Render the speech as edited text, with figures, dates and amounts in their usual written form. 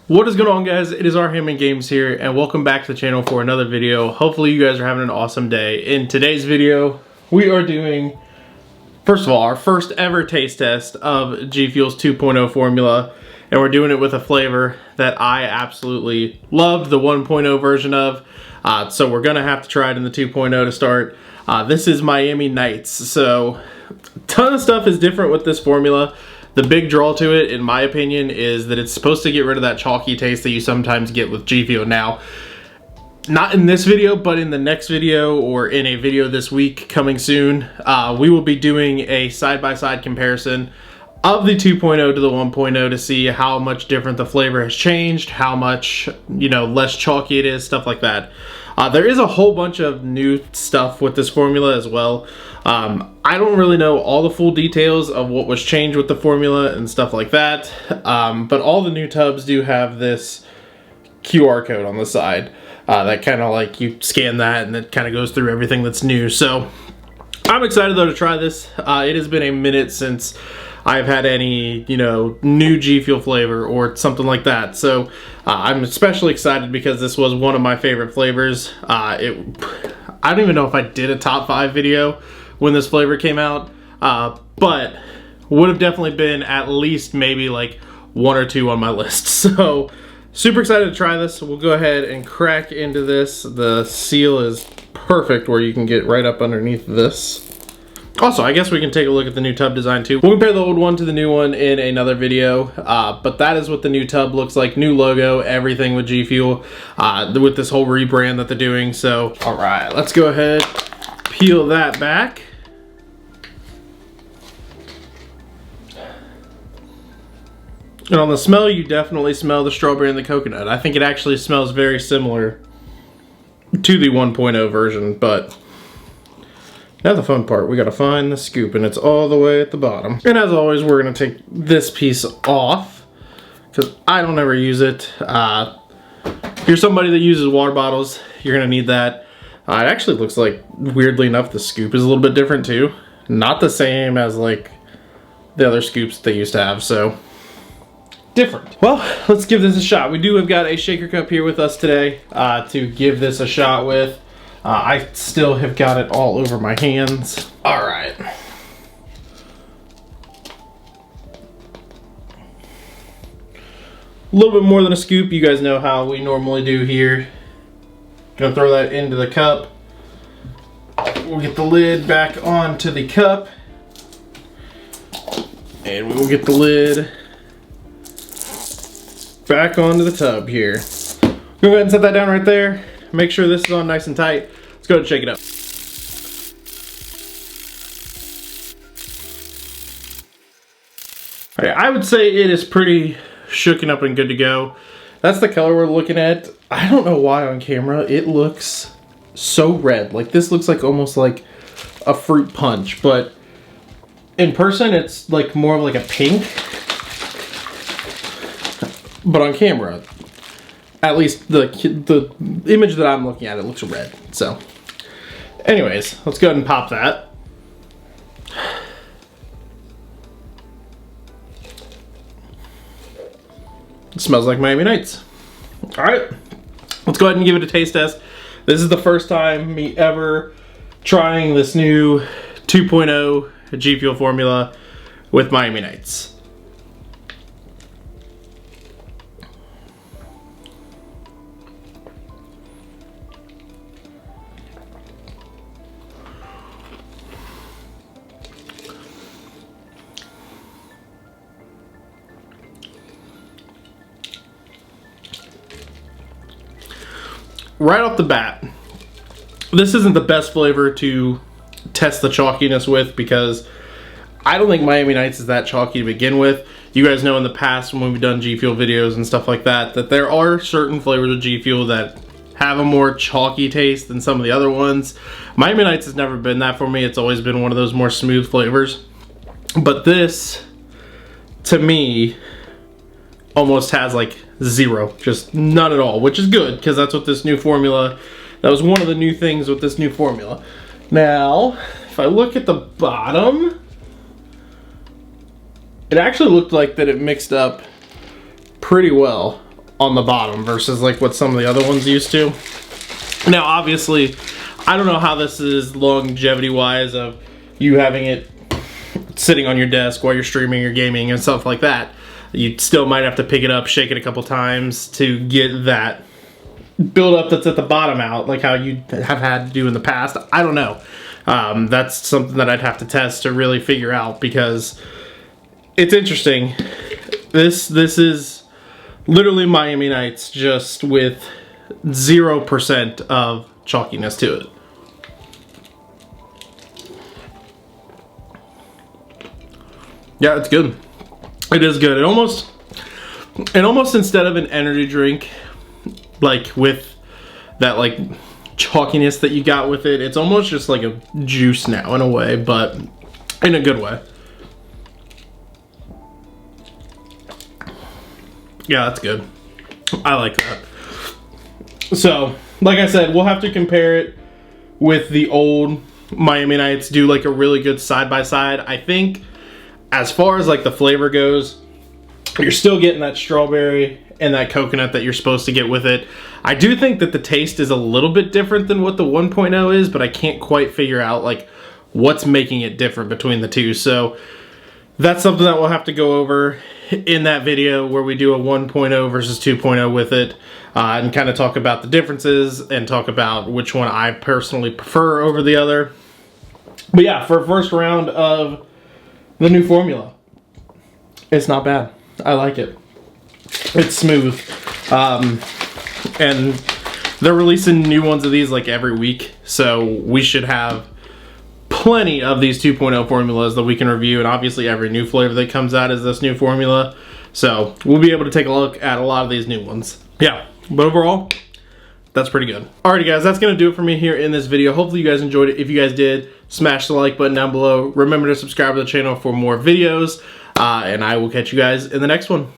What is going on, guys? It is our Hammond Games here, and welcome back to the channel for another video. Hopefully you guys are having an awesome day. In today's video, we are doing, first of all, our first ever taste test of GFuel's 2.0 formula, and we're doing it with a flavor that I absolutely loved the 1.0 version of, so we're gonna have to try it in the 2.0 to start. This is Miami Nights, so a ton of stuff is different with this formula. The big draw to it, in my opinion, is that it's supposed to get rid of that chalky taste that you sometimes get with GFuel. Now, not in this video, but in the next video or in a video this week coming soon, we will be doing a side-by-side comparison of the 2.0 to the 1.0 to see how much different the flavor has changed, how much, less chalky it is, stuff like that. There is a whole bunch of new stuff with this formula as well. I don't really know all the full details of what was changed with the formula and stuff like that, but all the new tubs do have this QR code on the side that kind of like you scan that and it kind of goes through everything that's new. So I'm excited though to try this. It has been a minute since I've had any, new GFuel flavor or something like that. So I'm especially excited because this was one of my favorite flavors. I don't even know if I did a top 5 video when this flavor came out, but would have definitely been at least maybe like 1 or 2 on my list. So super excited to try this. We'll go ahead and crack into this. The seal is perfect where you can get right up underneath this. Also, I guess we can take a look at the new tub design too. We'll compare the old one to the new one in another video, but that is what the new tub looks like. New logo, everything with GFuel, with this whole rebrand that they're doing. So, all right, let's go ahead, peel that back. And on the smell, you definitely smell the strawberry and the coconut. I think it actually smells very similar to the 1.0 version, but now the fun part, we gotta find the scoop, and it's all the way at the bottom. And as always, we're gonna take this piece off, because I don't ever use it. If you're somebody that uses water bottles, you're gonna need that. It actually looks like, weirdly enough, the scoop is a little bit different too. Not the same as like the other scoops they used to have, so different. Well, let's give this a shot. We do have got a shaker cup here with us today to give this a shot with. I still have got it all over my hands. All right. A little bit more than a scoop. You guys know how we normally do here. Gonna throw that into the cup. We'll get the lid back onto the cup. And we will get the lid back onto the tub here. Go ahead and set that down right there. Make sure this is on nice and tight. Let's go ahead and shake it up. Okay, I would say it is pretty shooken up and good to go. That's the color we're looking at. I don't know why on camera it looks so red. Like this looks like almost like a fruit punch, but in person it's like more of like a pink. But on camera, at least the image that I'm looking at, it looks red. So anyways, let's go ahead and pop that. It smells like Miami Nights. All right, let's go ahead and give it a taste test. This is the first time me ever trying this new 2.0 GFuel formula with Miami Nights. Right off the bat, this isn't the best flavor to test the chalkiness with because I don't think Miami Nights is that chalky to begin with. You guys know in the past when we've done GFuel videos and stuff like that, that there are certain flavors of GFuel that have a more chalky taste than some of the other ones. Miami Nights has never been that for me. It's always been one of those more smooth flavors. But this, to me, almost has like 0, just none at all, which is good because that's what this new formula, that was one of the new things with this new formula. Now, if I look at the bottom, it actually looked like that it mixed up pretty well on the bottom versus like what some of the other ones used to. Now, obviously, I don't know how this is longevity wise of you having it sitting on your desk while you're streaming or gaming and stuff like that. You still might have to pick it up, shake it a couple times to get that buildup that's at the bottom out, like how you have had to do in the past. I don't know. That's something that I'd have to test to really figure out, because it's interesting. This is literally Miami Nights, just with 0% of chalkiness to it. Yeah, it's good. It is good. It almost instead of an energy drink, like with that like chalkiness that you got with it, it's almost just like a juice now in a way, but in a good way. Yeah, that's good. I like that. So, like I said, we'll have to compare it with the old Miami Nights, do like a really good side-by-side. I think as far as like the flavor goes, you're still getting that strawberry and that coconut that you're supposed to get with it. I do think that the taste is a little bit different than what the 1.0 is, but I can't quite figure out like what's making it different between the two. So that's something that we'll have to go over in that video where we do a 1.0 versus 2.0 with it, and kind of talk about the differences and talk about which one I personally prefer over the other. But yeah, for a first round of the new formula, it's not bad. I like it. It's smooth. And they're releasing new ones of these like every week, so we should have plenty of these 2.0 formulas that we can review, and obviously every new flavor that comes out is this new formula, so we'll be able to take a look at a lot of these new ones. Yeah, but overall, that's pretty good. Alrighty guys, that's gonna do it for me here in this video. Hopefully you guys enjoyed it. If you guys did, smash the like button down below. Remember to subscribe to the channel for more videos, and I will catch you guys in the next one.